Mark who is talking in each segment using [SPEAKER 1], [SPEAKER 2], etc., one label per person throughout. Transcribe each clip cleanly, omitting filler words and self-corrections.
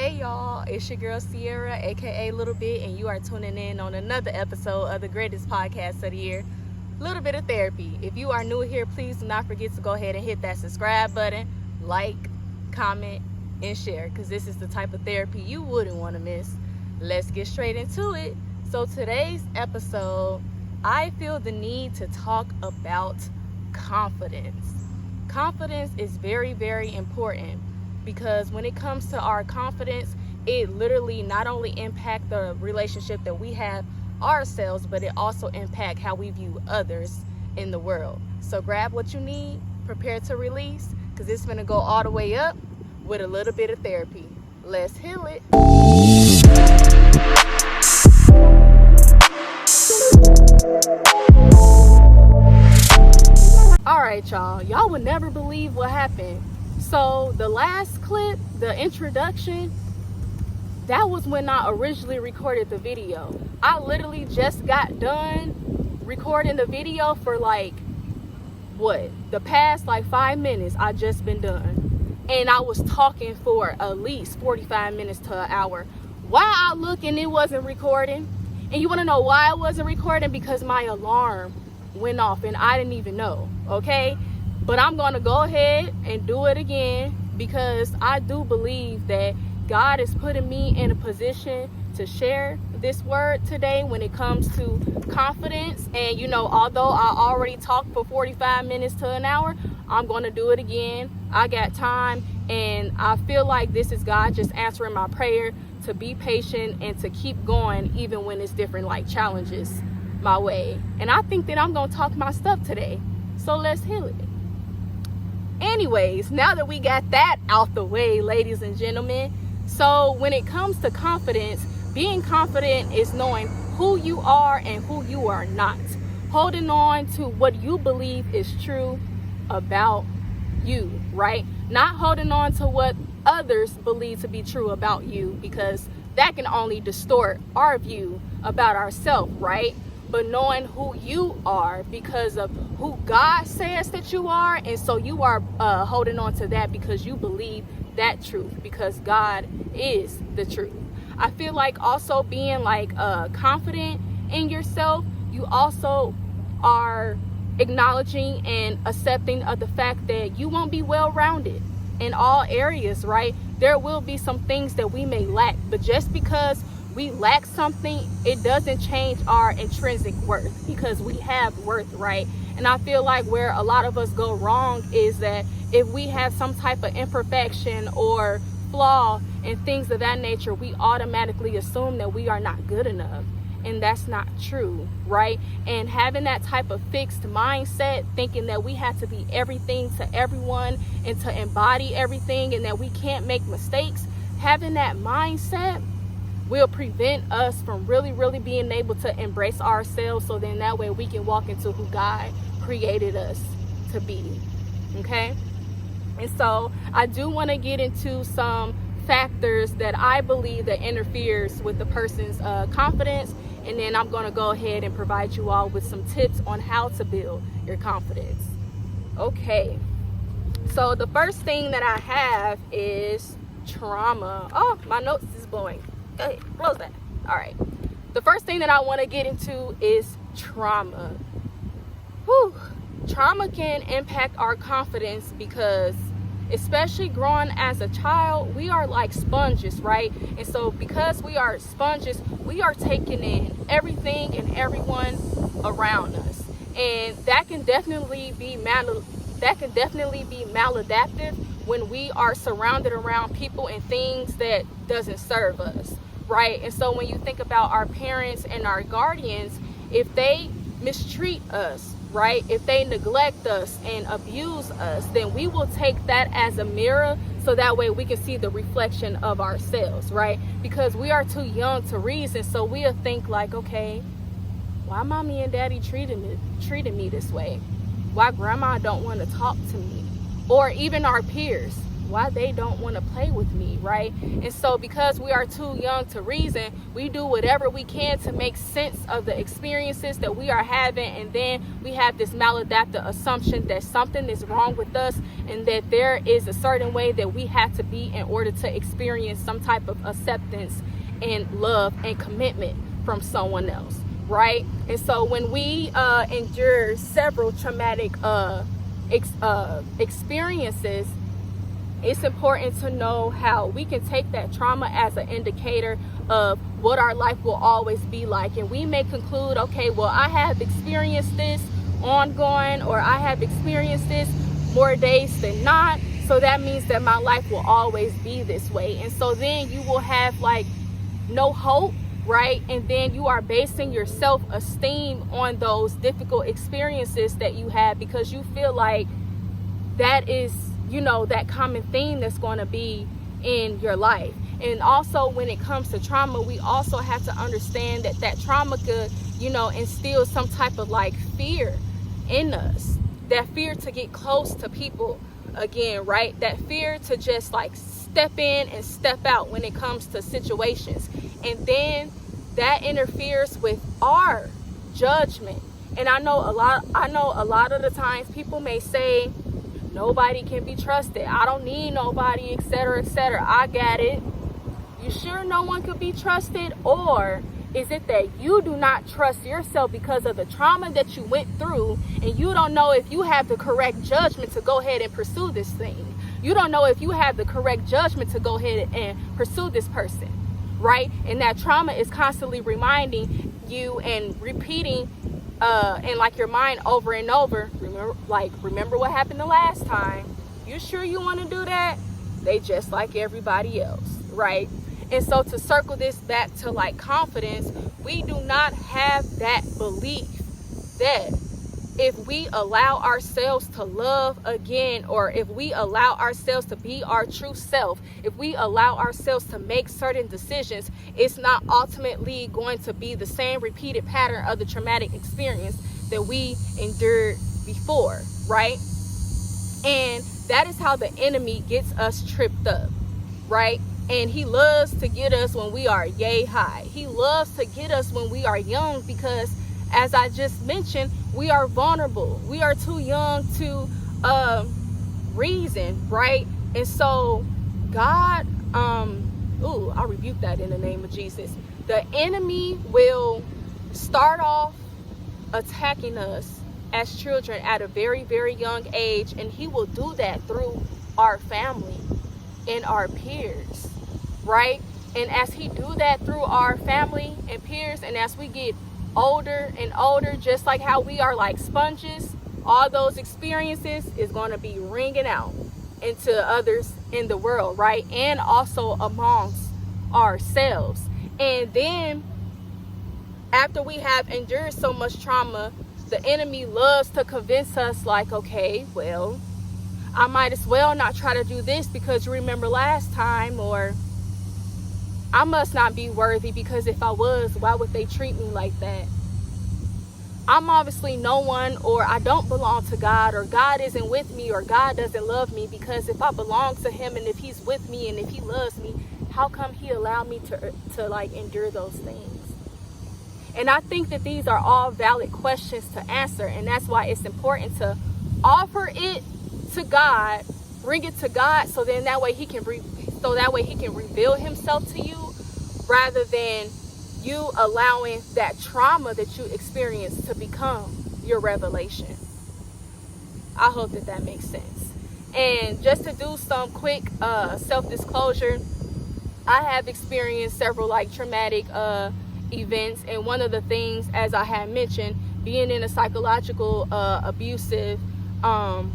[SPEAKER 1] Hey y'all, it's your girl Sierra, aka Little Bit, and you are tuning in on another episode of the greatest podcast of the year, Little Bit of Therapy. If you are new here, please do not forget to go ahead and hit that subscribe button, like, comment, and share, because this is the type of therapy you wouldn't want to miss. Let's get straight into it. So today's episode, I feel the need to talk about confidence. Confidence is very, very important. Because when it comes to our confidence, it literally not only impacts the relationship that we have ourselves, but it also impacts how we view others in the world. So grab what you need, prepare to release, because it's going to go all the way up with a little bit of therapy. Let's heal it. All right, y'all would never believe what happened. So the last clip, the introduction, that was when I originally recorded the video. I literally just got done recording the video for the past 5 minutes. I just been done. And I was talking for at least 45 minutes to an hour. Why I look and it wasn't recording? And you want to know why I wasn't recording? Because my alarm went off and I didn't even know, okay? But I'm going to go ahead and do it again because I do believe that God is putting me in a position to share this word today when it comes to confidence. And, although I already talked for 45 minutes to an hour, I'm going to do it again. I got time, and I feel like this is God just answering my prayer to be patient and to keep going even when it's different challenges my way. And I think that I'm going to talk my stuff today. So let's heal it. Anyways, now that we got that out the way, ladies and gentlemen, so when it comes to confidence, being confident is knowing who you are and who you are not. Holding on to what you believe is true about you, right? Not holding on to what others believe to be true about you, because that can only distort our view about ourselves, right? But knowing who you are because of who God says that you are. And so you are holding on to that because you believe that truth, because God is the truth. I feel like also being confident in yourself, you also are acknowledging and accepting of the fact that you won't be well-rounded in all areas, right? There will be some things that we may lack, but just because we lack something, it doesn't change our intrinsic worth, because we have worth, right? And I feel like where a lot of us go wrong is that if we have some type of imperfection or flaw and things of that nature, we automatically assume that we are not good enough. And that's not true, right? And having that type of fixed mindset, thinking that we have to be everything to everyone and to embody everything and that we can't make mistakes, having that mindset will prevent us from really being able to embrace ourselves, so then that way we can walk into who God created us to be, okay? And so I do want to get into some factors that I believe that interferes with the person's confidence, and then I'm going to go ahead and provide you all with some tips on how to build your confidence. Okay, so the first thing that I have is trauma. Oh, my notes is blowing. Go ahead, close that. All right. The first thing that I want to get into is trauma. Whew. Trauma can impact our confidence because, especially growing as a child, we are like sponges, right? And so because we are sponges, we are taking in everything and everyone around us. And that can definitely be maladaptive when we are surrounded around people and things that doesn't serve us, right? And so when you think about our parents and our guardians, if they mistreat us, right, if they neglect us and abuse us, then we will take that as a mirror, so that way we can see the reflection of ourselves, right? Because we are too young to reason, so we'll think okay, why mommy and daddy treating me this way? Why grandma don't want to talk to me? Or even our peers, why they don't want to play with me, right? And so because we are too young to reason, we do whatever we can to make sense of the experiences that we are having, and then we have this maladaptive assumption that something is wrong with us and that there is a certain way that we have to be in order to experience some type of acceptance and love and commitment from someone else, right? And so when we endure several traumatic experiences, it's important to know how we can take that trauma as an indicator of what our life will always be like. And we may conclude, okay, well, I have experienced this ongoing, or I have experienced this more days than not, so that means that my life will always be this way. And so then you will have like no hope, right? And then you are basing your self-esteem on those difficult experiences that you have, because you feel like that is, you know, that common theme that's going to be in your life. And also when it comes to trauma, we also have to understand that that trauma could, you know, instill some type of like fear in us, that fear to get close to people again, right? That fear to just like step in and step out when it comes to situations. And then that interferes with our judgment. And I know a lot of the times people may say, nobody can be trusted, I don't need nobody, etc., etc. I got it. You sure no one could be trusted? Or is it that you do not trust yourself because of the trauma that you went through, and you don't know if you have the correct judgment to go ahead and pursue this thing? You don't know if you have the correct judgment to go ahead and pursue this person, right? And that trauma is constantly reminding you and repeating and like your mind over and over, remember what happened the last time? You sure you want to do that? They just like everybody else, right? And so to circle this back to like confidence, we do not have that belief that if we allow ourselves to love again, or if we allow ourselves to be our true self, if we allow ourselves to make certain decisions, it's not ultimately going to be the same repeated pattern of the traumatic experience that we endured before, right? And that is how the enemy gets us tripped up, right? And he loves to get us when we are yay high. He loves to get us when we are young, because as I just mentioned, we are vulnerable. We are too young to reason, right? And so God, I rebuke that in the name of Jesus. The enemy will start off attacking us as children at a very, very young age, and he will do that through our family and our peers, right? And as he do that through our family and peers, and as we get older and older, just like how we are like sponges, all those experiences is going to be ringing out into others in the world, right? And also amongst ourselves. And then after we have endured so much trauma, the enemy loves to convince us like, okay, well, I might as well not try to do this because you remember last time, or I must not be worthy because if I was, why would they treat me like that? I'm obviously no one, or I don't belong to God, or God isn't with me, or God doesn't love me, because if I belong to him and if he's with me and if he loves me, how come he allowed me to like endure those things? And I think that these are all valid questions to answer, and that's why it's important to offer it to God, bring it to God, so then that way he can reveal himself to you, rather than you allowing that trauma that you experienced to become your revelation. I hope that that makes sense. And just to do some quick self-disclosure, I have experienced several like traumatic events, and one of the things, as I had mentioned, being in a psychological abusive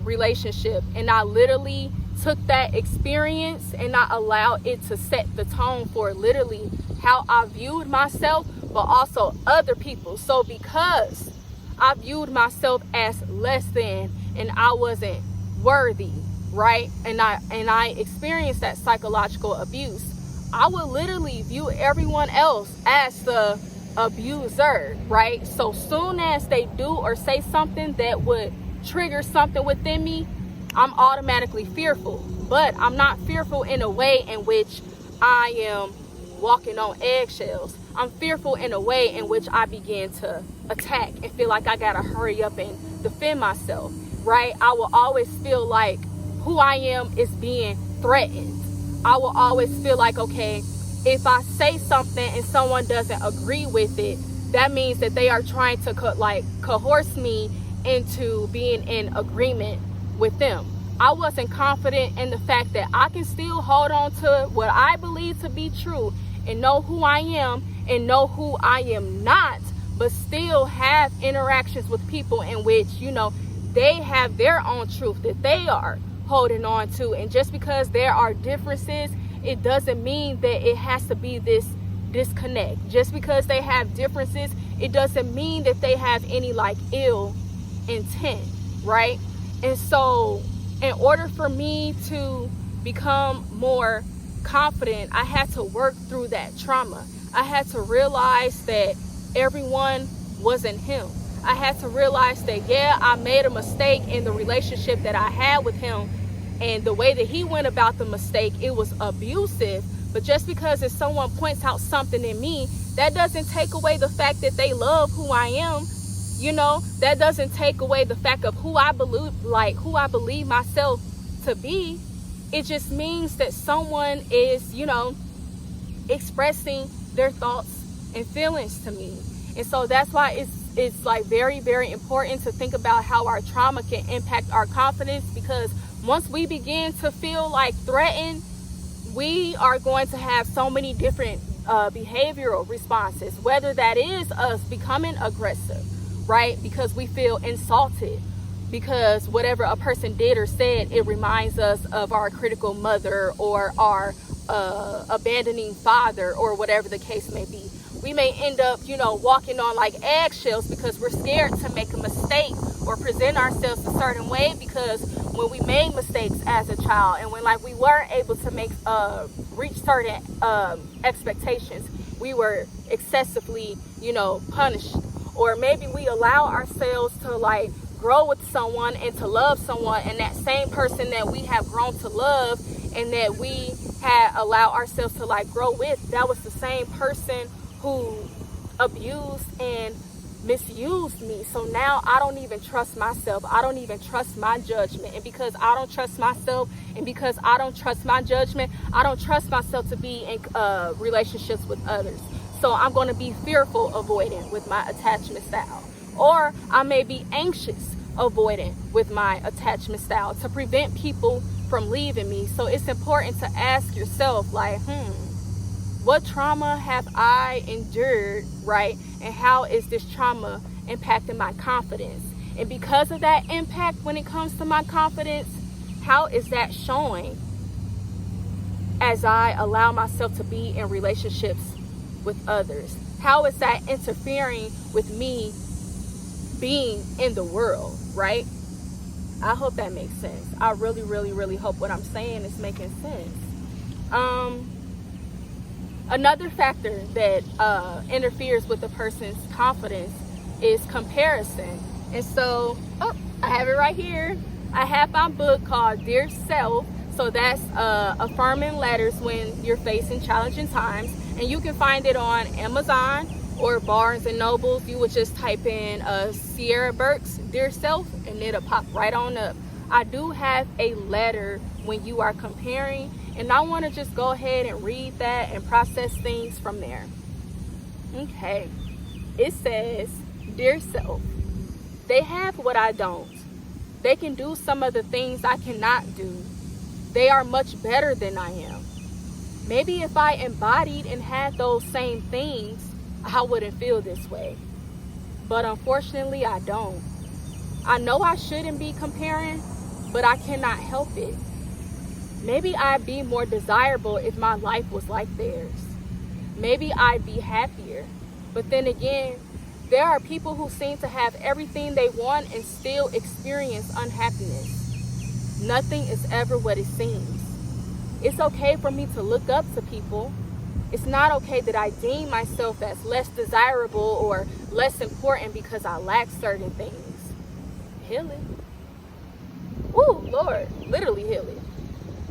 [SPEAKER 1] relationship, and I literally took that experience and I allowed it to set the tone for literally how I viewed myself, but also other people. So because I viewed myself as less than and I wasn't worthy, right? And I experienced that psychological abuse, I would literally view everyone else as the abuser, right? So soon as they do or say something that would trigger something within me, I'm automatically fearful. but I'm not fearful in a way in which I am walking on eggshells. I'm fearful in a way in which I begin to attack and feel like I gotta hurry up and defend myself, right? I will always feel like who I am is being threatened. I will always feel like, okay, if I say something and someone doesn't agree with it, that means that they are trying to coerce me into being in agreement with them. I wasn't confident in the fact that I can still hold on to what I believe to be true and know who I am and know who I am not, but still have interactions with people in which, they have their own truth that they are holding on to. And just because there are differences, it doesn't mean that it has to be this disconnect. Just because they have differences, it doesn't mean that they have any ill intent, right? And so in order for me to become more confident, I had to work through that trauma. I had to realize that everyone wasn't him. I had to realize that, I made a mistake in the relationship that I had with him, and the way that he went about the mistake, it was abusive. But just because if someone points out something in me, that doesn't take away the fact that they love who I am. That doesn't take away the fact of who I believe myself to be. It just means that someone is, expressing their thoughts and feelings to me. And so that's why it's very, very important to think about how our trauma can impact our confidence, because once we begin to feel threatened, we are going to have so many different behavioral responses, whether that is us becoming aggressive, right? Because we feel insulted, because whatever a person did or said, it reminds us of our critical mother or our abandoning father, or whatever the case may be. We may end up, walking on eggshells because we're scared to make a mistake or present ourselves a certain way, because when we made mistakes as a child and when we weren't able to reach certain expectations, we were excessively, punished. Or maybe we allow ourselves to grow with someone and to love someone, and that same person that we have grown to love and that we had allowed ourselves to grow with, that was the same person who abused and misused me. So now I don't even trust myself. I don't even trust my judgment. And because I don't trust myself, and because I don't trust my judgment, I don't trust myself to be in relationships with others. So I'm going to be fearful avoidant with my attachment style. Or I may be anxious avoidant with my attachment style to prevent people from leaving me. So it's important to ask yourself, what trauma have I endured, right? And how is this trauma impacting my confidence? And because of that impact, when it comes to my confidence, how is that showing as I allow myself to be in relationships with others? How is that interfering with me being in the world, right? I hope that makes sense. I really, really, really hope what I'm saying is making sense. Another factor that interferes with a person's confidence is comparison. And so, I have it right here. I have my book called Dear Self. So that's affirming letters when you're facing challenging times. And you can find it on Amazon or Barnes and Nobles. You would just type in Sierra Burke's Dear Self and it'll pop right on up. I do have a letter when you are comparing, and I want to just go ahead and read that and process things from there. Okay. It says, Dear Self, they have what I don't. They can do some of the things I cannot do. They are much better than I am. Maybe if I embodied and had those same things, I wouldn't feel this way. But unfortunately, I don't. I know I shouldn't be comparing, but I cannot help it. Maybe I'd be more desirable if my life was like theirs. Maybe I'd be happier. But then again, there are people who seem to have everything they want and still experience unhappiness. Nothing is ever what it seems. It's okay for me to look up to people. It's not okay that I deem myself as less desirable or less important because I lack certain things. Heal it. Ooh, Lord, literally heal it.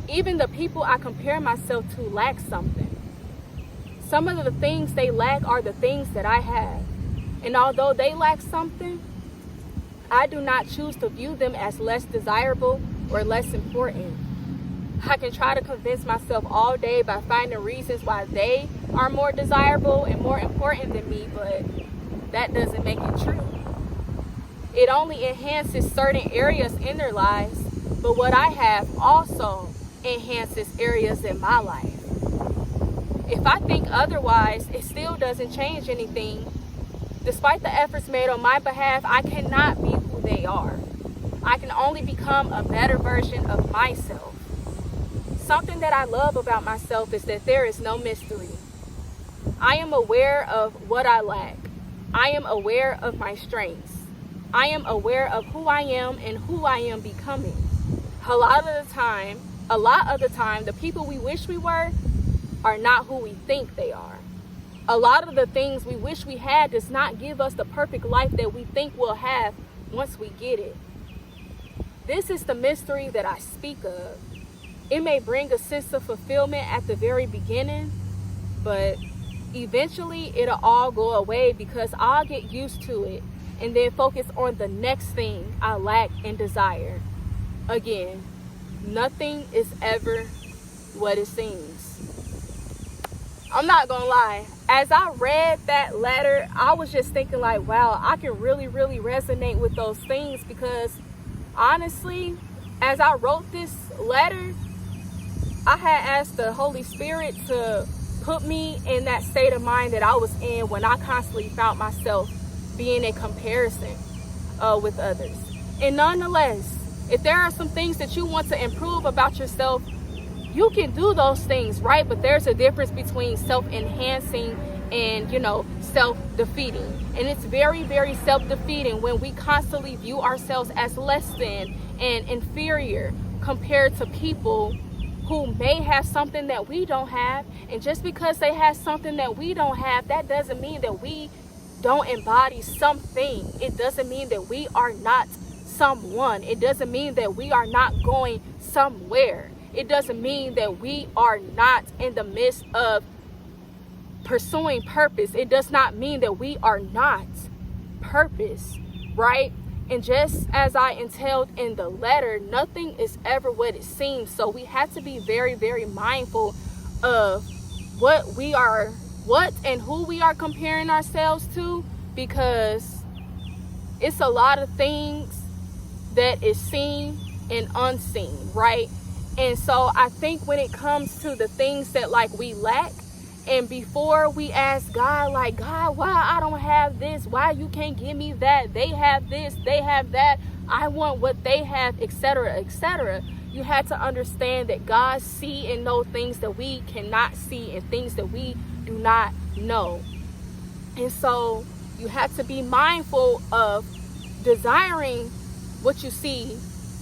[SPEAKER 1] Even the people I compare myself to lack something. Some of the things they lack are the things that I have. And although they lack something, I do not choose to view them as less desirable or less important. I can try to convince myself all day by finding reasons why they are more desirable and more important than me, but that doesn't make it true. It only enhances certain areas in their lives, but what I have also enhances areas in my life. If I think otherwise, it still doesn't change anything. Despite the efforts made on my behalf, I cannot be who they are. I can only become a better version of myself. Something that I love about myself is that there is no mystery. I am aware of what I lack. I am aware of my strengths. I am aware of who I am and who I am becoming. A lot of the time, the people we wish we were are not who we think they are. A lot of the things we wish we had does not give us the perfect life that we think we'll have once we get it. This is the mystery that I speak of. It may bring a sense of fulfillment at the very beginning, but eventually it'll all go away because I'll get used to it and then focus on the next thing I lack and desire. Again, nothing is ever what it seems. I'm not gonna lie, as I read that letter, I was just thinking like, wow, I can really resonate with those things, because honestly, as I wrote this letter, I had asked the Holy Spirit to put me in that state of mind that I was in when I constantly found myself being in comparison with others. And nonetheless, if there are some things that you want to improve about yourself, you can do those things, right? But there's a difference between self-enhancing and, self-defeating. And it's very self-defeating when we constantly view ourselves as less than and inferior compared to people who may have something that we don't have. And just because they have something that we don't have, that doesn't mean that we don't embody something. It doesn't mean that we are not someone. It doesn't mean that we are not going somewhere. It doesn't mean that we are not in the midst of pursuing purpose. It does not mean that we are not purpose, right? And just as I entailed in the letter, nothing is ever what it seems. So we have to be very mindful of what and who we are comparing ourselves to, because it's a lot of things that is seen and unseen, right? And so I think when it comes to the things that we lack, and before we ask God, God, why I don't have this, why you can't give me that, they have this, they have that, I want what they have, etc., you had to understand that God see and know things that we cannot see and things that we do not know. And so you have to be mindful of desiring what you see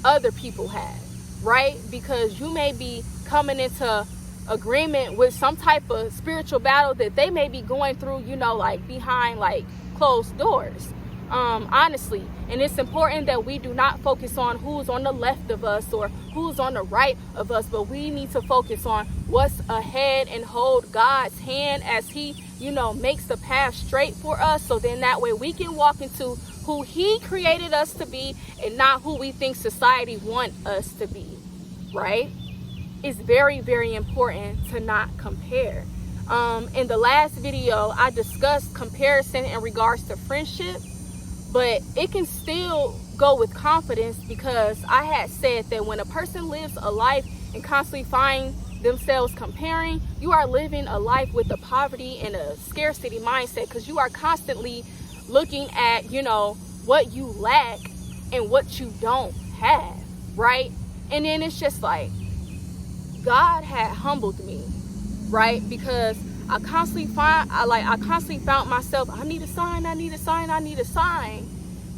[SPEAKER 1] other people have, right? Because you may be coming into agreement with some type of spiritual battle that they may be going through, behind closed doors, honestly. And it's important that we do not focus on who's on the left of us or who's on the right of us, but we need to focus on what's ahead and hold God's hand as he, makes the path straight for us. So then that way we can walk into who he created us to be and not who we think society wants us to be, right? It's very important to not compare. In the last video, I discussed comparison in regards to friendship, but it can still go with confidence, because I had said that when a person lives a life and constantly find themselves comparing, you are living a life with a poverty and a scarcity mindset, because you are constantly looking at, what you lack and what you don't have, right? And then it's just God had humbled me, right? Because I constantly found myself, I need a sign,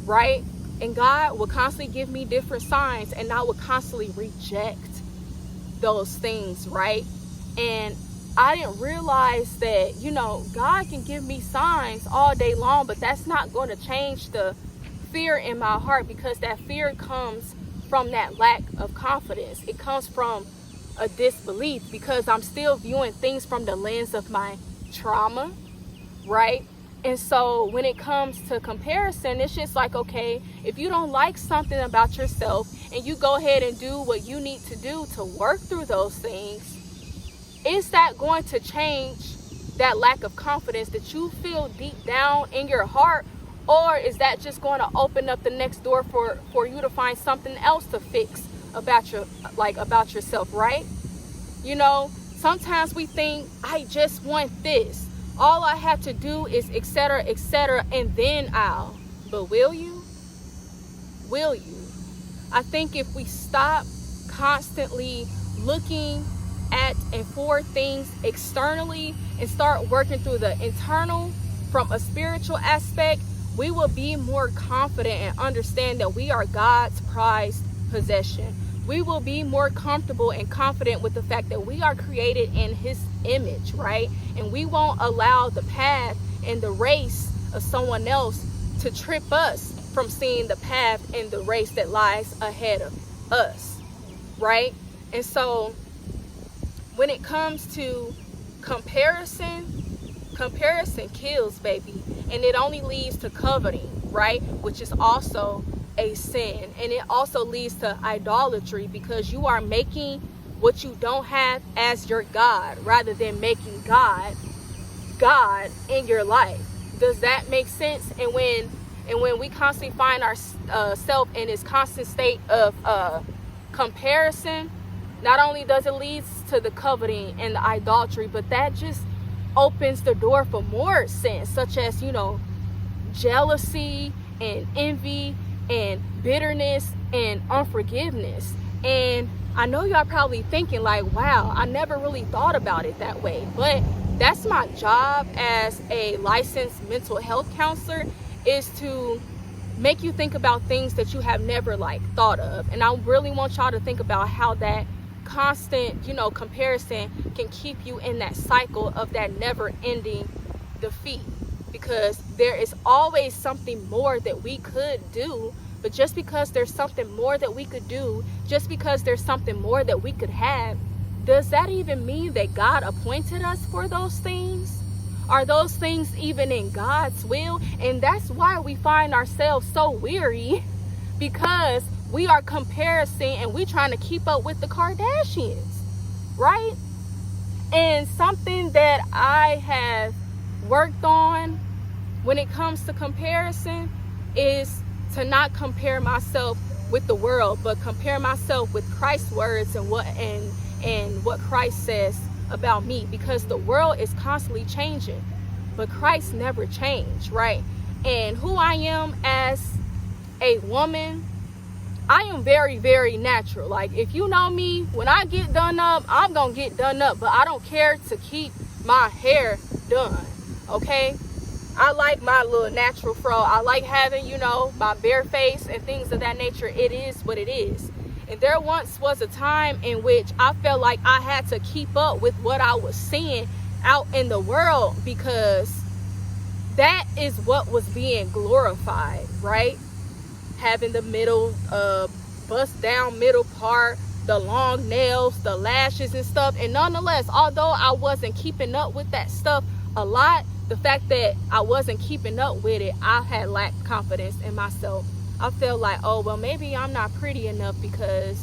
[SPEAKER 1] right? And God would constantly give me different signs, and I would constantly reject those things, right? And I didn't realize that, God can give me signs all day long, but that's not going to change the fear in my heart, because that fear comes from that lack of confidence. It comes from a disbelief because I'm still viewing things from the lens of my trauma, right? And so when it comes to comparison, it's just like, okay, if you don't like something about yourself and you go ahead and do what you need to do to work through those things, is that going to change that lack of confidence that you feel deep down in your heart? Or is that just going to open up the next door for you to find something else to fix about yourself, right? You know, sometimes we think, I just want this. All I have to do is etc., and then I'll. But will you? Will you? I think if we stop constantly looking at and for things externally and start working through the internal from a spiritual aspect, we will be more confident and understand that we are God's prized possession. We will be more comfortable and confident with the fact that we are created in His image, right? And we won't allow the path and the race of someone else to trip us from seeing the path and the race that lies ahead of us, right? And so when it comes to comparison kills, baby. And it only leads to coveting, right? Which is also a sin. And it also leads to idolatry because you are making what you don't have as your God rather than making God in your life. Does that make sense? And when we constantly find ourselves in this constant state of comparison, not only does it lead to the coveting and the idolatry, but that just opens the door for more sins, such as, you know, jealousy and envy and bitterness and unforgiveness. And I know y'all probably thinking like, wow, I never really thought about it that way. But that's my job as a licensed mental health counselor, is to make you think about things that you have never thought of. And I really want y'all to think about how that constant, you know, comparison can keep you in that cycle of that never-ending defeat, because there is always something more that we could do. But just because there's something more that we could do, just because there's something more that we could have, does that even mean that God appointed us for those things? Are those things even in God's will? And that's why we find ourselves so weary, because we are comparing and we trying to keep up with the Kardashians, right? And something that I have worked on when it comes to comparison is to not compare myself with the world, but compare myself with Christ's words and what Christ says about me, because the world is constantly changing, but Christ never changed, right? And who I am as a woman, I am very, very natural. Like, if you know me, when I get done up, I'm gonna get done up, but I don't care to keep my hair done, okay? I like my little natural fro. I like having, you know, my bare face and things of that nature. It is what it is. And there once was a time in which I felt like I had to keep up with what I was seeing out in the world, because that is what was being glorified, right? Having the middle, bust down middle part, the long nails, the lashes and stuff. And nonetheless, although I wasn't keeping up with that stuff a lot, the fact that I wasn't keeping up with it, I had lacked confidence in myself. I felt like, oh, well, maybe I'm not pretty enough because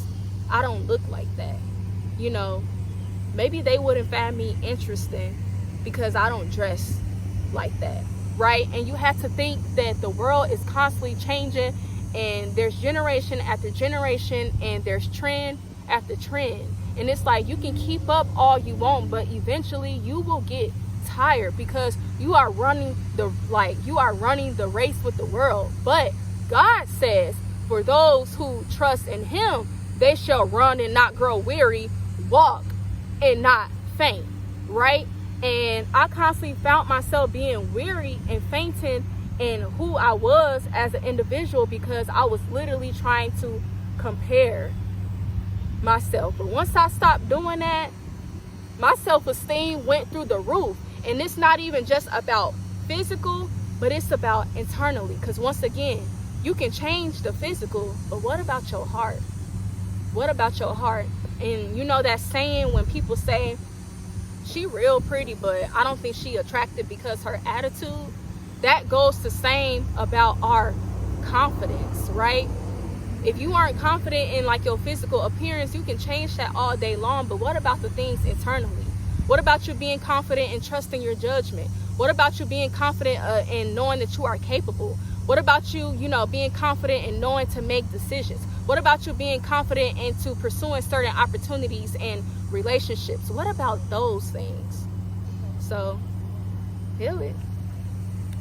[SPEAKER 1] I don't look like that. You know, maybe they wouldn't find me interesting because I don't dress like that, right? And you have to think that the world is constantly changing, and there's generation after generation, and there's trend after trend. And it's like, you can keep up all you want, but eventually you will get tired, because you are running the race with the world. But God says, for those who trust in Him, they shall run and not grow weary, walk and not faint, right? And I constantly found myself being weary and fainting in who I was as an individual, because I was literally trying to compare myself. But once I stopped doing that, my self-esteem went through the roof. And it's not even just about physical, but it's about internally. Because once again, you can change the physical, but what about your heart? What about your heart? And you know that saying when people say, she real pretty, but I don't think she attractive because her attitude, that goes the same about our confidence, right? If you aren't confident in like your physical appearance, you can change that all day long, but what about the things internally? What about you being confident and trusting your judgment? What about you being confident in knowing that you are capable? What about you, being confident in knowing to make decisions? What about you being confident into pursuing certain opportunities and relationships? What about those things? So, feel it.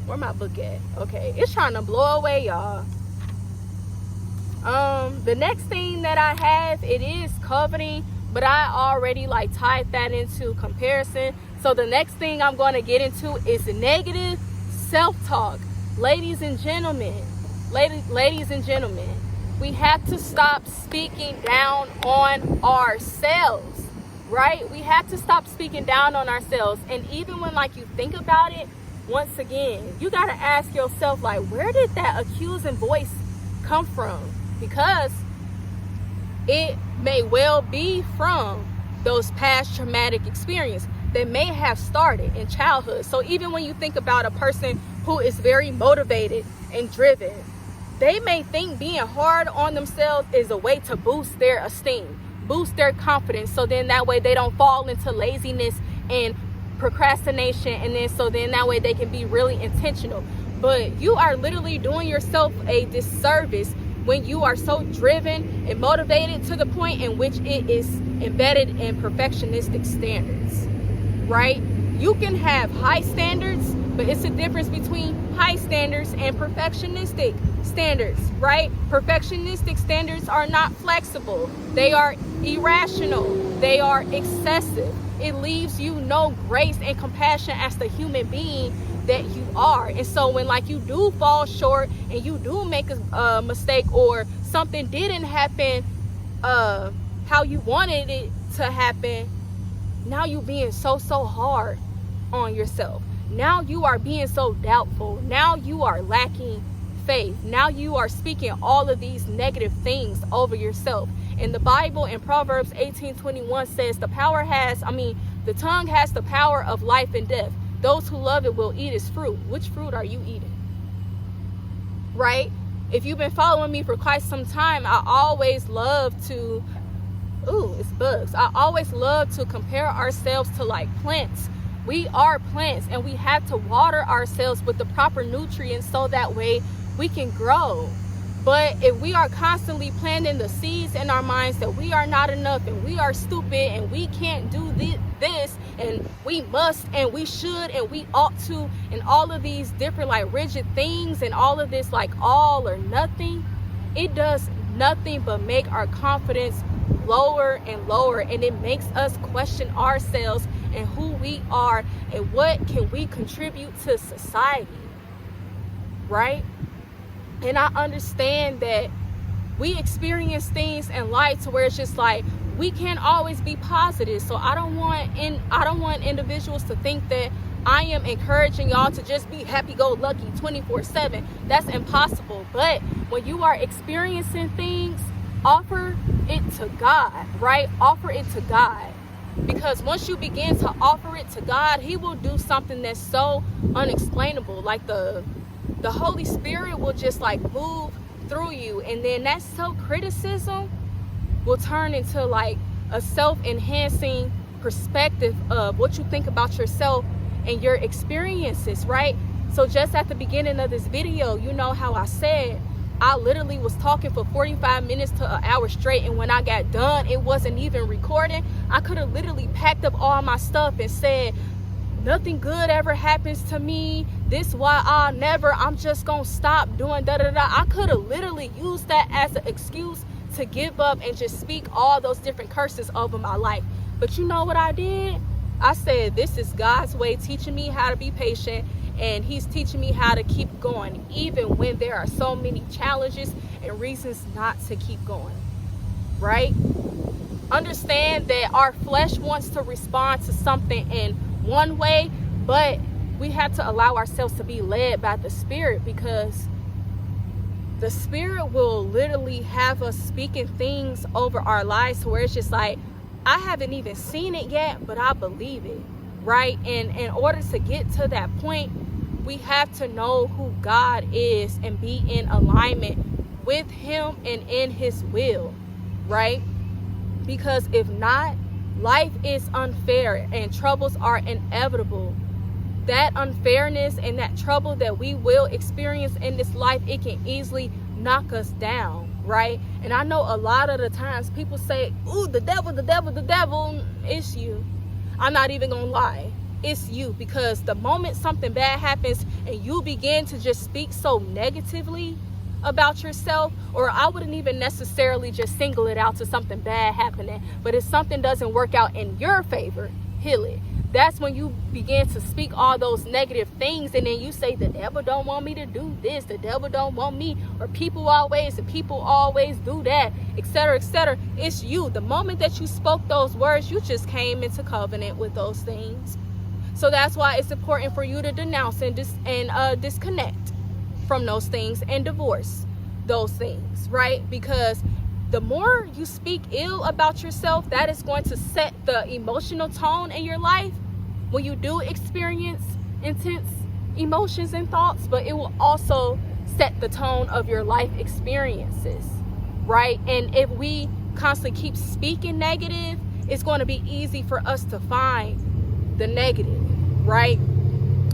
[SPEAKER 1] Where my book at? Okay, it's trying to blow away, y'all. The next thing that I have, it is coveting, but I already tied that into comparison. So the next thing I'm going to get into is negative self-talk. Ladies and gentlemen, we have to stop speaking down on ourselves, right? We have to stop speaking down on ourselves. And even when you think about it, once again, you got to ask yourself, where did that accusing voice come from? Because it may well be from those past traumatic experiences that may have started in childhood. So even when you think about a person who is very motivated and driven, they may think being hard on themselves is a way to boost their esteem, boost their confidence, so then that way they don't fall into laziness and procrastination, and then that way they can be really intentional. But you are literally doing yourself a disservice when you are so driven and motivated to the point in which it is embedded in perfectionistic standards, right? You can have high standards, but it's a difference between high standards and perfectionistic standards, right? Perfectionistic standards are not flexible. They are irrational. They are excessive. It leaves you no grace and compassion as the human being that you are. And so when you do fall short and you do make a mistake, or something didn't happen how you wanted it to happen, now you being so hard on yourself. Now you are being so doubtful. Now you are lacking faith. Now you are speaking all of these negative things over yourself. In the Bible, in Proverbs 18:21 says, the tongue has the power of life and death. Those who love it will eat its fruit. Which fruit are you eating? Right? If you've been following me for quite some time, I always love to, it's bugs. I always love to compare ourselves to plants. We are plants, and we have to water ourselves with the proper nutrients so that way we can grow. But if we are constantly planting the seeds in our minds that we are not enough and we are stupid and we can't do this and we must and we should and we ought to, and all of these different rigid things, and all of this all or nothing, it does nothing but make our confidence lower and lower, and it makes us question ourselves and who we are and what can we contribute to society, right? And I understand that we experience things in life to where it's just we can't always be positive. So I don't want individuals to think that I am encouraging y'all to just be happy-go-lucky 24/7. That's impossible. But when you are experiencing things, offer it to God, right? Offer it to God. Because once you begin to offer it to God, He will do something that's so unexplainable. The Holy Spirit will just move through you, and then that self-criticism will turn into a self-enhancing perspective of what you think about yourself and your experiences, right? So just at the beginning of this video, you know how I said I literally was talking for 45 minutes to an hour straight, and when I got done, it wasn't even recording. I could have literally packed up all my stuff and said, nothing good ever happens to me. This why I'm just gonna stop doing da-da-da. I could have literally used that as an excuse to give up and just speak all those different curses over my life. But you know what I did? I said, this is God's way teaching me how to be patient, and He's teaching me how to keep going, even when there are so many challenges and reasons not to keep going, right? Understand that our flesh wants to respond to something in one way, but we have to allow ourselves to be led by the Spirit, because the Spirit will literally have us speaking things over our lives to where it's just like, I haven't even seen it yet, but I believe it, right? And in order to get to that point, we have to know who God is and be in alignment with Him and in His will, right? Because if not, life is unfair and troubles are inevitable. That unfairness and that trouble that we will experience in this life, it can easily knock us down, right? And I know a lot of the times people say, ooh, the devil, the devil, the devil. It's you. I'm not even gonna lie. It's you, because the moment something bad happens and you begin to just speak so negatively about yourself, or I wouldn't even necessarily just single it out to something bad happening, but if something doesn't work out in your favor, heal it. That's when you begin to speak all those negative things, and then you say, the devil don't want me to do this, the devil don't want me, or people always do that, etc., etc. It's you. The moment that you spoke those words, you just came into covenant with those things. So that's why it's important for you to denounce and disconnect from those things and divorce those things, right? Because the more you speak ill about yourself, that is going to set the emotional tone in your life when you do experience intense emotions and thoughts, but it will also set the tone of your life experiences, right? And if we constantly keep speaking negative, it's going to be easy for us to find the negative, right?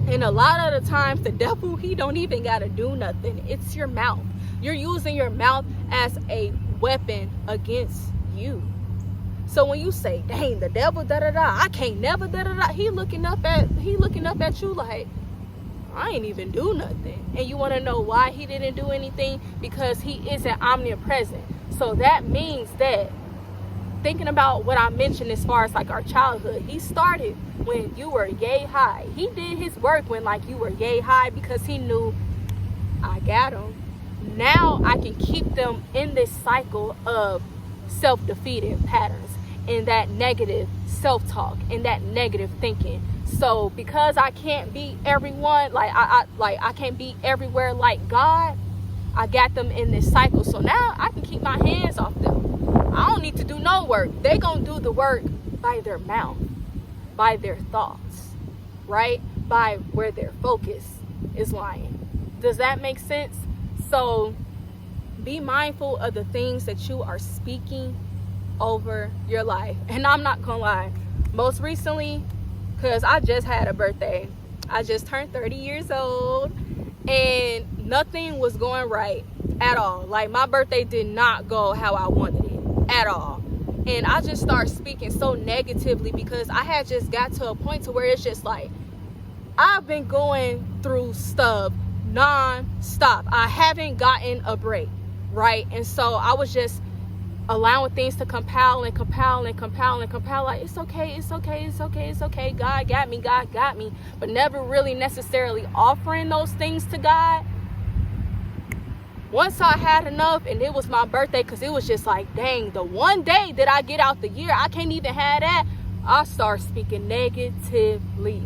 [SPEAKER 1] And a lot of the times the devil, he don't even got to do nothing. It's your mouth. You're using your mouth as a weapon against you. So when you say, dang, the devil, I can't never, he looking up at you like, I ain't even do nothing. And you want to know why he didn't do anything? Because he isn't omnipresent. So that means that, thinking about what I mentioned as far as like our childhood, he started when you were yay high. He did his work when like you were yay high, because he knew, I got him. Now I can keep them in this cycle of self-defeating patterns, and that negative self-talk, and that negative thinking. So because I can't be everyone, I can't be everywhere like God, I got them in this cycle. So now I can keep my hands off them. I don't need to do no work. They gonna do the work by their mouth, by their thoughts, right? By where their focus is lying. Does that make sense? So be mindful of the things that you are speaking over your life. And I'm not gonna lie, most recently, because I just had a birthday, I just turned 30 years old, and nothing was going right at all. Like, my birthday did not go how I wanted it at all. And I just started speaking so negatively, because I had just got to a point to where it's just like, I've been going through stuff non-stop. I haven't gotten a break, right? And so I was just allowing things to compile. Like, it's okay, God got me, but never really necessarily offering those things to God. Once I had enough, and it was my birthday, because it was just like, dang, the one day that I get out the year, I can't even have that, I start speaking negatively.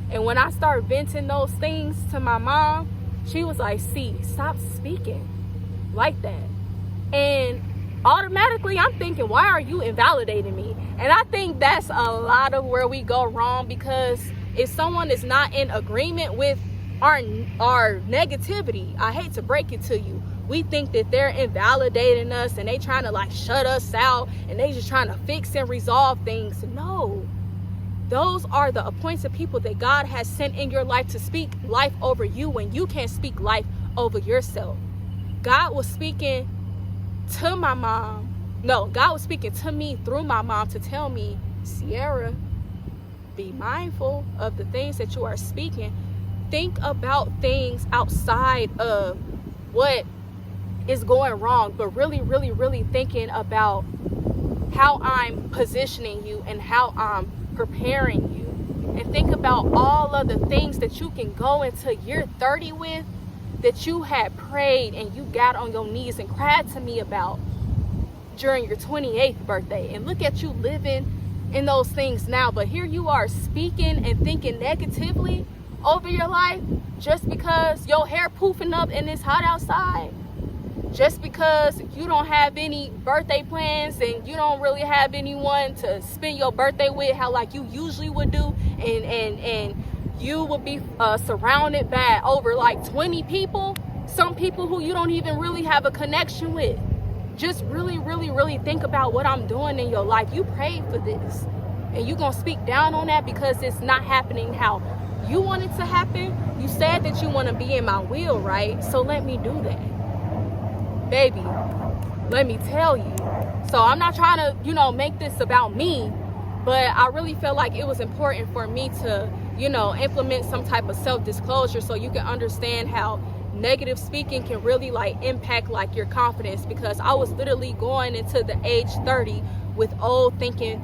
[SPEAKER 1] And when I start venting those things to my mom, she was like, see, stop speaking like that. And automatically I'm thinking, why are you invalidating me? And I think that's a lot of where we go wrong, because if someone is not in agreement with our negativity, I hate to break it to you, we think that they're invalidating us and they trying to like shut us out, and they just trying to fix and resolve things. No, those are the appointed people that God has sent in your life to speak life over you when you can't speak life over yourself. God was speaking to my mom. No, God was speaking to me through my mom to tell me, Sierra, be mindful of the things that you are speaking. Think about things outside of what is going wrong, but really, really, really thinking about how I'm positioning you and how I'm preparing you. And think about all of the things that you can go into year 30 with, that you had prayed and you got on your knees and cried to me about during your 28th birthday. And look at you living in those things now. But here you are speaking and thinking negatively over your life just because your hair poofing up and it's hot outside. Just because you don't have any birthday plans and you don't really have anyone to spend your birthday with how like you usually would do, and you will be surrounded by over like 20 people, some people who you don't even really have a connection with. Just really think about what I'm doing in your life. You prayed for this, and you're gonna speak down on that because it's not happening how you want it to happen. You said that you want to be in my will, right? So let me do that, baby. Let me tell you. So I'm not trying to make this about me, but I really felt like it was important for me to implement some type of self-disclosure so you can understand how negative speaking can really like impact like your confidence, because I was literally going into the age 30 with old thinking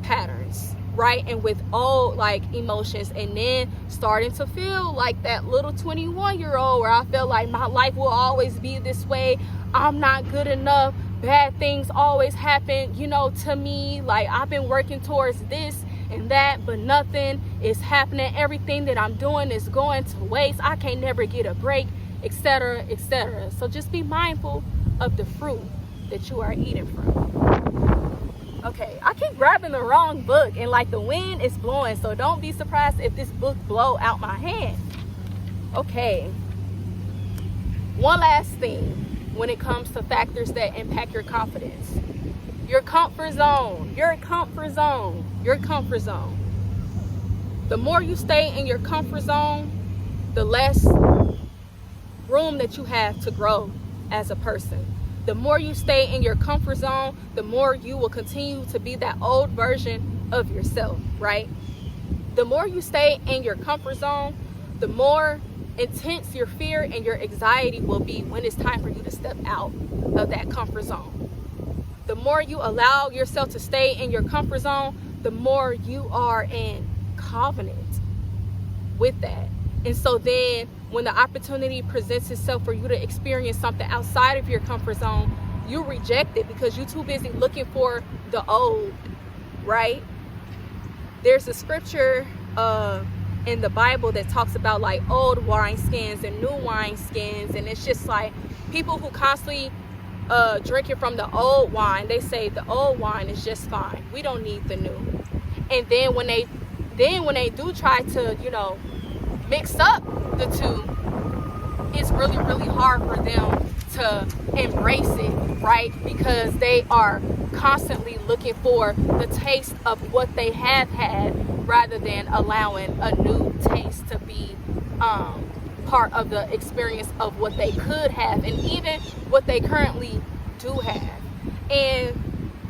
[SPEAKER 1] patterns, right? And with old like emotions, and then starting to feel like that little 21-year-old where I felt like my life will always be this way. I'm not good enough. Bad things always happen, to me. Like I've been working towards this and that, but nothing is happening. Everything that I'm doing is going to waste. I can't never get a break, etc., etc. So just be mindful of the fruit that you are eating from. Okay, I keep grabbing the wrong book, and like the wind is blowing, so don't be surprised if this book blow out my hand. Okay, one last thing when it comes to factors that impact your confidence. Your comfort zone. The more you stay in your comfort zone, the less room that you have to grow as a person. The more you stay in your comfort zone, the more you will continue to be that old version of yourself, right? The more you stay in your comfort zone, the more intense your fear and your anxiety will be when it's time for you to step out of that comfort zone. The more you allow yourself to stay in your comfort zone, the more you are in covenant with that. And so then when the opportunity presents itself for you to experience something outside of your comfort zone, you reject it because you're too busy looking for the old, right? There's a scripture in the Bible that talks about like old wineskins and new wineskins, and it's just like people who constantly drinking from the old wine, they say the old wine is just fine, we don't need the new. And then when they do try to mix up the two, it's really hard for them to embrace it, right? Because they are constantly looking for the taste of what they have had rather than allowing a new taste to be part of the experience of what they could have and even what they currently do have. And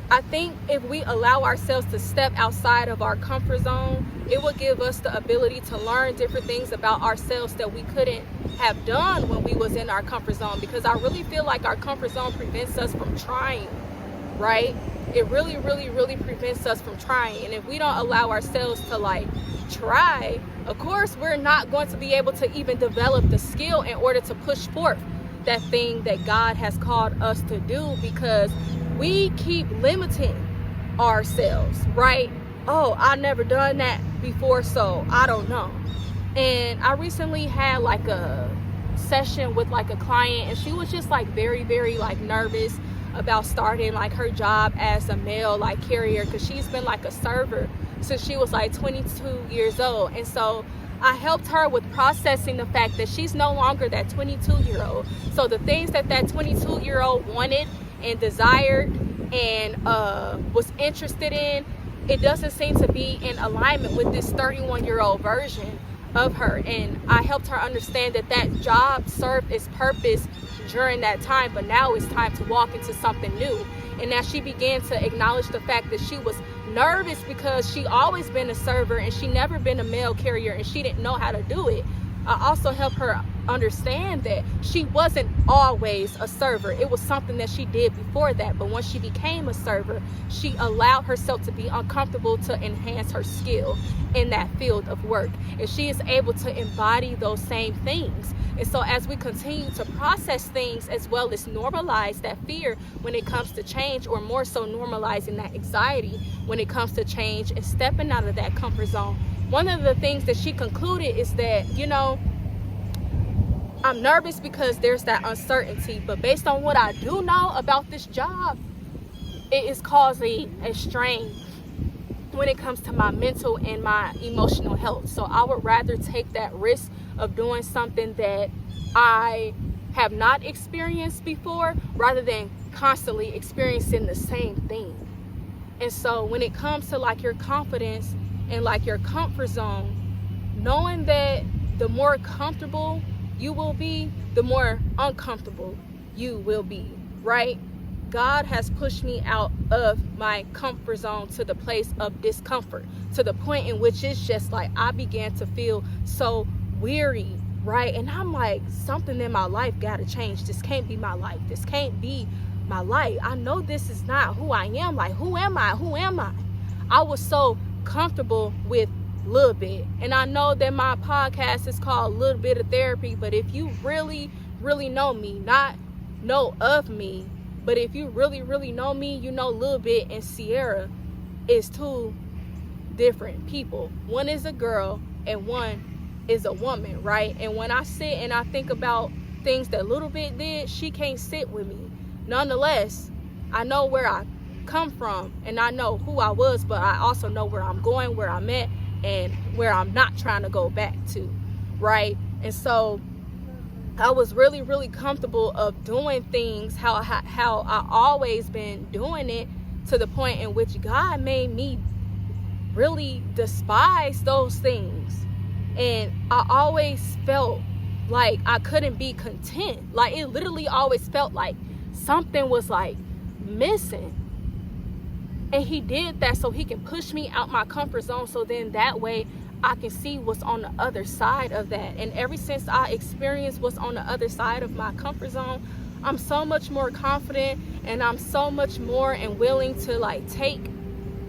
[SPEAKER 1] I think if we allow ourselves to step outside of our comfort zone, it will give us the ability to learn different things about ourselves that we couldn't have done when we was in our comfort zone, because I really feel like our comfort zone prevents us from trying, right? It really prevents us from trying. And if we don't allow ourselves to like try, of course we're not going to be able to even develop the skill in order to push forth that thing that God has called us to do, because we keep limiting ourselves, right? Oh, I've never done that before, so I don't know. And I recently had like a session with like a client, and she was just like very like nervous about starting like her job as a mail like carrier, because she's been like a server since she was like 22 years old. And so I helped her with processing the fact that she's no longer that 22-year-old. So the things that 22-year-old wanted and desired and was interested in, it doesn't seem to be in alignment with this 31-year-old version of her. And I helped her understand that job served its purpose during that time, but now it's time to walk into something new. And as she began to acknowledge the fact that she was nervous because she always been a server and she never been a mail carrier and she didn't know how to do it, I also helped her understand that she wasn't always a server. It was something that she did before that, but when she became a server, she allowed herself to be uncomfortable to enhance her skill in that field of work, and she is able to embody those same things. And so as we continue to process things as well as normalize that fear when it comes to change, or more so normalizing that anxiety when it comes to change and stepping out of that comfort zone, one of the things that she concluded is that, I'm nervous because there's that uncertainty, but based on what I do know about this job, it is causing a strain when it comes to my mental and my emotional health. So I would rather take that risk of doing something that I have not experienced before rather than constantly experiencing the same thing. And so when it comes to like your confidence and like your comfort zone, knowing that the more comfortable you will be, the more uncomfortable you will be, right? God has pushed me out of my comfort zone to the place of discomfort, to the point in which it's just like I began to feel so weary, right? And I'm like, something in my life gotta change. This can't be my life. This can't be my life. I know this is not who I am. Like, who am I? Who am I? I was so comfortable with little bit. And I know that my podcast is called Little Bit of Therapy, but if you really, really know me, not know of me, but if you really, really know me, you know Lil Bit and Sierra is two different people. One is a girl and one is a woman, right? And when I sit and I think about things that Lil Bit did, she can't sit with me. Nonetheless, I know where I come from and I know who I was, but I also know where I'm going, where I'm at, and where I'm not trying to go back to, right? And so I was really, really comfortable of doing things how I always been doing it, to the point in which God made me really despise those things. And I always felt like I couldn't be content. Like, it literally always felt like something was like missing. And he did that so he can push me out my comfort zone, so then that way I can see what's on the other side of that. And ever since I experienced what's on the other side of my comfort zone, I'm so much more confident and I'm so much more and willing to like take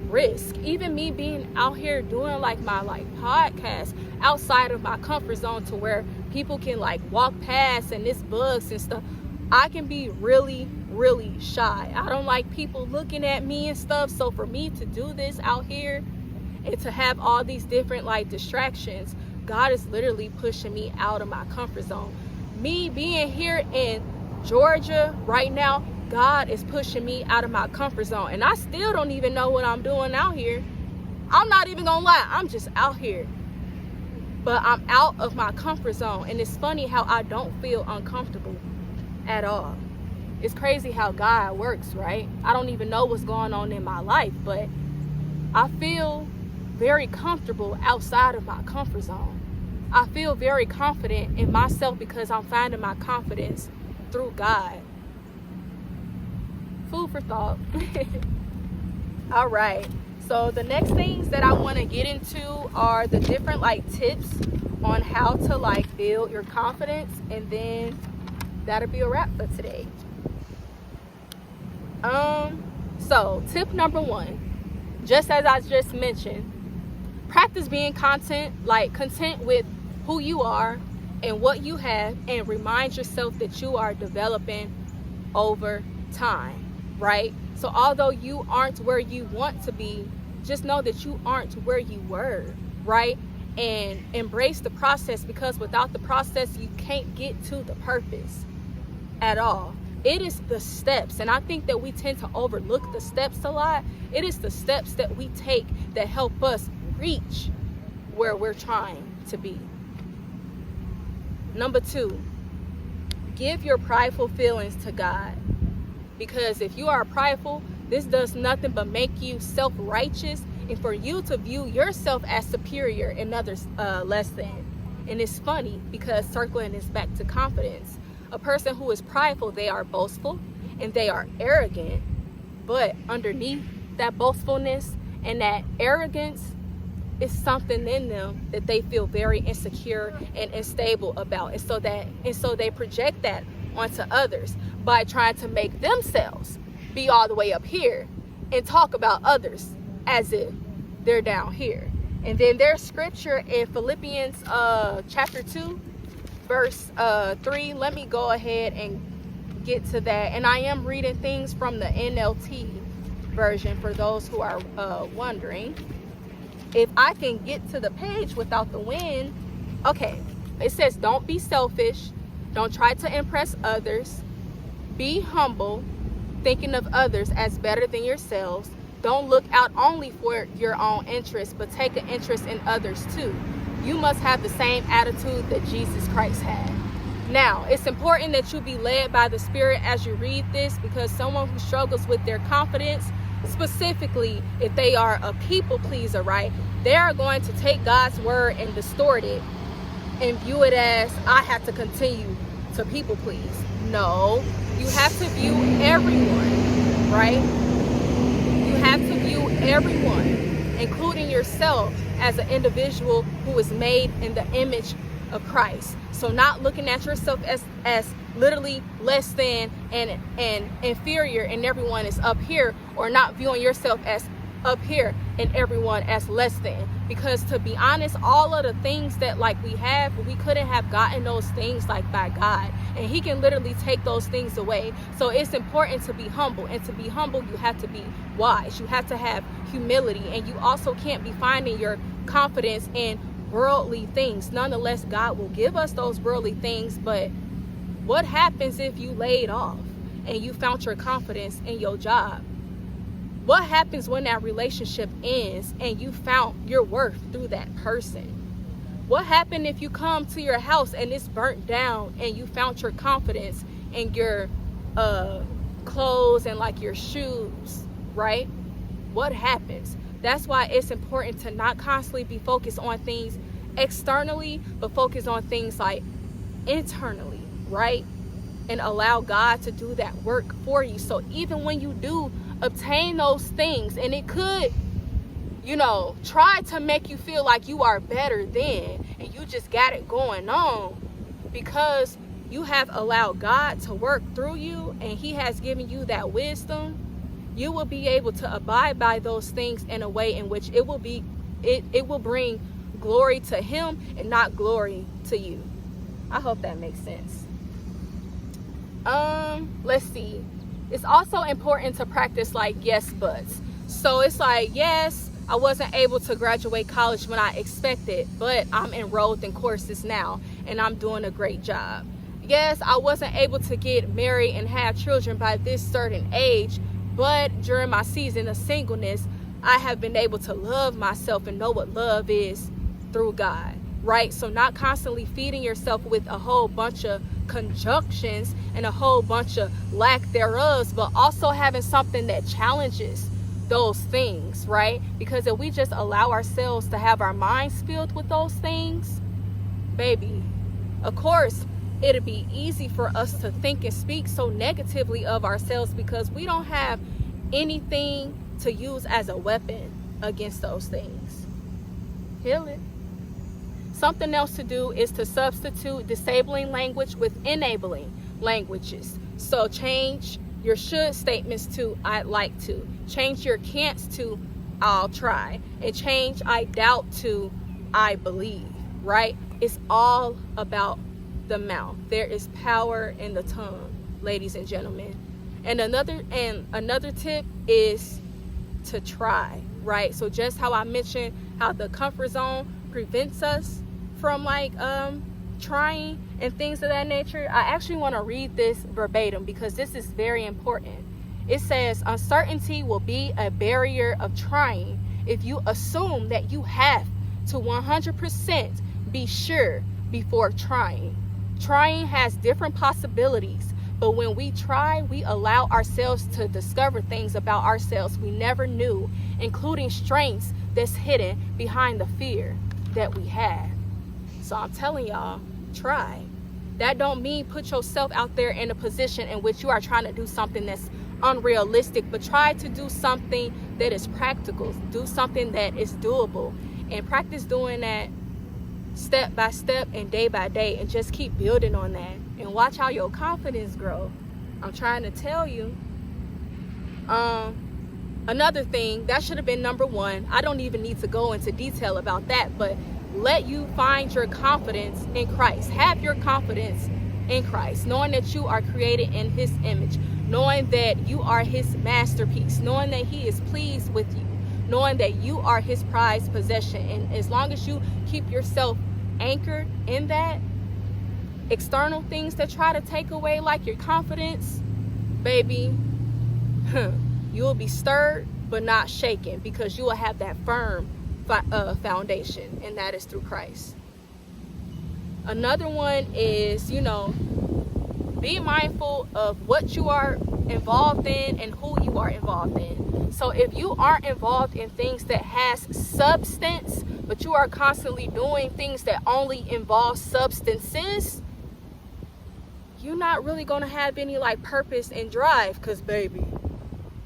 [SPEAKER 1] risk. Even me being out here doing like my like podcast outside of my comfort zone, to where people can like walk past and it's bugs and stuff, I can be really, really shy. I don't like people looking at me and stuff. So for me to do this out here and to have all these different like distractions, God is literally pushing me out of my comfort zone. Me being here in Georgia right now, God is pushing me out of my comfort zone. And I still don't even know what I'm doing out here. I'm not even gonna lie, I'm just out here. But I'm out of my comfort zone. And it's funny how I don't feel uncomfortable at all. It's crazy how God works, right? I don't even know what's going on in my life, but I feel very comfortable outside of my comfort zone. I feel very confident in myself because I'm finding my confidence through God. Food for thought. All right. So the next things that I want to get into are the different like tips on how to like build your confidence, and then that'll be a wrap for today. So tip number 1, just as I just mentioned, practice being content with who you are and what you have, and remind yourself that you are developing over time, right? So although you aren't where you want to be, just know that you aren't where you were, right? And embrace the process, because without the process, you can't get to the purpose at all. It is the steps, and I think that we tend to overlook the steps a lot. It is the steps that we take that help us reach where we're trying to be. Number 2, give your prideful feelings to God. Because if you are prideful, this does nothing but make you self-righteous, and for you to view yourself as superior and others less than. And it's funny, because circling this back to confidence, a person who is prideful, they are boastful and they are arrogant, but underneath that boastfulness and that arrogance is something in them that they feel very insecure and unstable about, and so they project that onto others by trying to make themselves be all the way up here and talk about others as if they're down here. And then there's scripture in Philippians chapter 2 verse 3. Let me go ahead and get to that, and I am reading things from the NLT version for those who are wondering. If I can get to the page without the wind. Okay, it says, don't be selfish, Don't try to impress others. Be humble, thinking of others as better than yourselves. Don't look out only for your own interest, but take an interest in others too. You must have the same attitude that Jesus Christ had. Now, it's important that you be led by the Spirit as you read this, because someone who struggles with their confidence, specifically if they are a people pleaser, right, they are going to take God's word and distort it and view it as, I have to continue to people please. No, you have to view everyone, right? You have to view everyone, including yourself, as an individual who is made in the image of Christ. So not looking at yourself as literally less than and inferior and everyone is up here, or not viewing yourself as up here and everyone as less than. Because to be honest, all of the things that we have, we couldn't have gotten those things by God, and he can literally take those things away. So it's important to be humble, and to be humble you have to be wise. You have to have humility, and you also can't be finding your confidence in worldly things. Nonetheless, God will give us those worldly things, but what happens if you laid off and you found your confidence in your job? What happens when that relationship ends and you found your worth through that person? What happened if you come to your house and it's burnt down and you found your confidence in your clothes and your shoes, right? What happens? That's why it's important to not constantly be focused on things externally, but focus on things internally, right? And allow God to do that work for you. So even when you do obtain those things, and it could, try to make you feel like you are better than, and you just got it going on, because you have allowed God to work through you and he has given you that wisdom, you will be able to abide by those things in a way in which it will bring glory to him and not glory to you. I hope that makes sense. Let's see. It's also important to practice yes buts. So it's yes, I wasn't able to graduate college when I expected, but I'm enrolled in courses now and I'm doing a great job. Yes, I wasn't able to get married and have children by this certain age, but during my season of singleness, I have been able to love myself and know what love is through God, right? So not constantly feeding yourself with a whole bunch of conjunctions and a whole bunch of lack thereof, but also having something that challenges those things, right? Because if we just allow ourselves to have our minds filled with those things, baby, of course, it'll be easy for us to think and speak so negatively of ourselves, because we don't have anything to use as a weapon against those things. Heal it. Something else to do is to substitute disabling language with enabling languages. So change your should statements to I'd like to. Change your can'ts to I'll try. And change I doubt to I believe, right? It's all about the mouth. There is power in the tongue, ladies and gentlemen. And another tip is to try, right? So just how I mentioned how the comfort zone prevents us from trying and things of that nature, I actually want to read this verbatim because this is very important. It says, uncertainty will be a barrier of trying if you assume that you have to 100% be sure before trying. Trying has different possibilities, but when we try, we allow ourselves to discover things about ourselves we never knew, including strengths that's hidden behind the fear that we have. So I'm telling y'all, try. That don't mean put yourself out there in a position in which you are trying to do something that's unrealistic, but try to do something that is practical. Do something that is doable, and practice doing that step by step and day by day, and just keep building on that and watch how your confidence grow. I'm trying to tell you. Another thing that should have been number one, I don't even need to go into detail about that, but let you find your confidence in Christ. Have your confidence in Christ, knowing that you are created in his image, knowing that you are his masterpiece, knowing that he is pleased with you, knowing that you are his prized possession. And as long as you keep yourself anchored in that, external things that try to take away like your confidence, baby, you'll be stirred but not shaken, because you will have that firm foundation, and that is through Christ. Another one is, be mindful of what you are involved in and who you are involved in. So if you aren't involved in things that has substance, but you are constantly doing things that only involve substances, you're not really going to have any like purpose and drive. Because baby,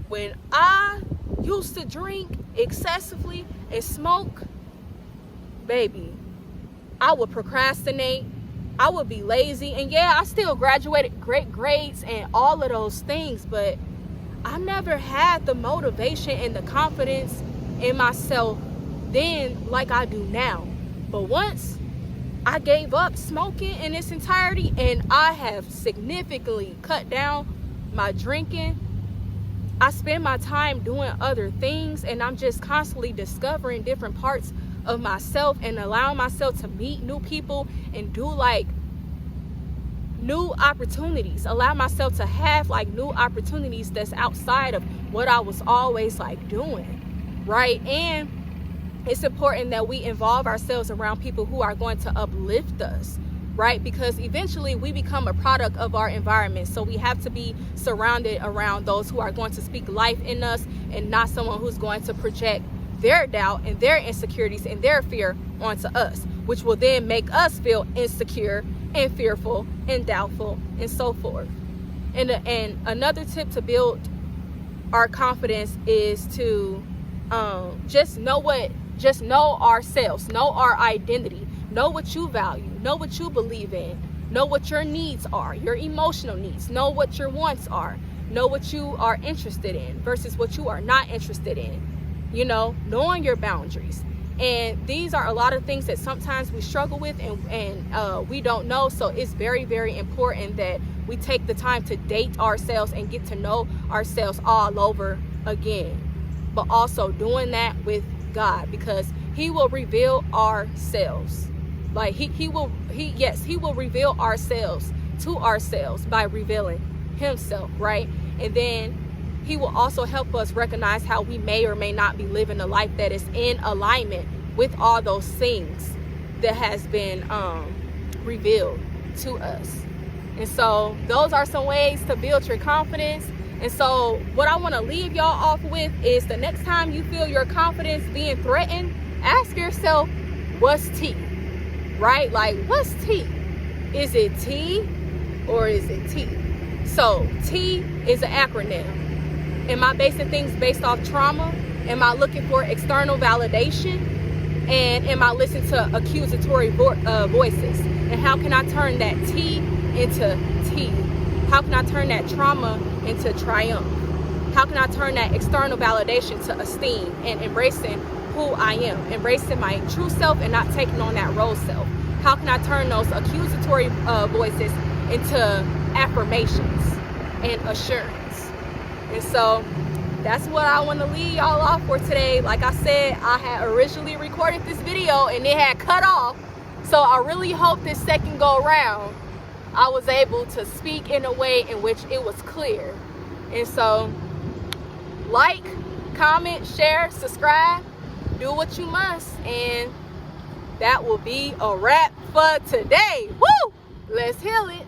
[SPEAKER 1] when I used to drink excessively and smoke, baby, I would procrastinate, I would be lazy, and yeah, I still graduated great grades and all of those things, but I never had the motivation and the confidence in myself then like I do now. But once I gave up smoking in its entirety, and I have significantly cut down my drinking, I spend my time doing other things, and I'm just constantly discovering different parts of myself and allowing myself to meet new people and do like new opportunities, allow myself to have like new opportunities that's outside of what I was always like doing, right? And it's important that we involve ourselves around people who are going to uplift us, right? Because eventually we become a product of our environment. So we have to be surrounded around those who are going to speak life in us, and not someone who's going to project their doubt and their insecurities and their fear onto us, which will then make us feel insecure and fearful and doubtful and so forth. And another tip to build our confidence is to just know ourselves, know our identity, know what you value, know what you believe in, know what your needs are, your emotional needs, know what your wants are, know what you are interested in versus what you are not interested in, knowing your boundaries. And these are a lot of things that sometimes we struggle with and we don't know. So it's very, very important that we take the time to date ourselves and get to know ourselves all over again. But also doing that with God, because He will reveal ourselves. Like He will reveal ourselves to ourselves by revealing Himself, right? And then He will also help us recognize how we may or may not be living a life that is in alignment with all those things that has been revealed to us. And so those are some ways to build your confidence. And so what I want to leave y'all off with is, the next time you feel your confidence being threatened, ask yourself, what's T? Right? Like, what's T? Is it T or is it T? So T is an acronym. Am I basing things based off trauma? Am I looking for external validation? And am I listening to accusatory voices? And how can I turn that T into T? How can I turn that trauma into triumph? How can I turn that external validation to esteem and embracing who I am, embracing my true self and not taking on that role self? How can I turn those accusatory voices into affirmations and assurance? And so that's what I want to leave y'all off for today. Like I said, I had originally recorded this video and it had cut off. So I really hope this second go around I was able to speak in a way in which it was clear. And so like, comment, share, subscribe, do what you must. And that will be a wrap for today. Woo! Let's heal it.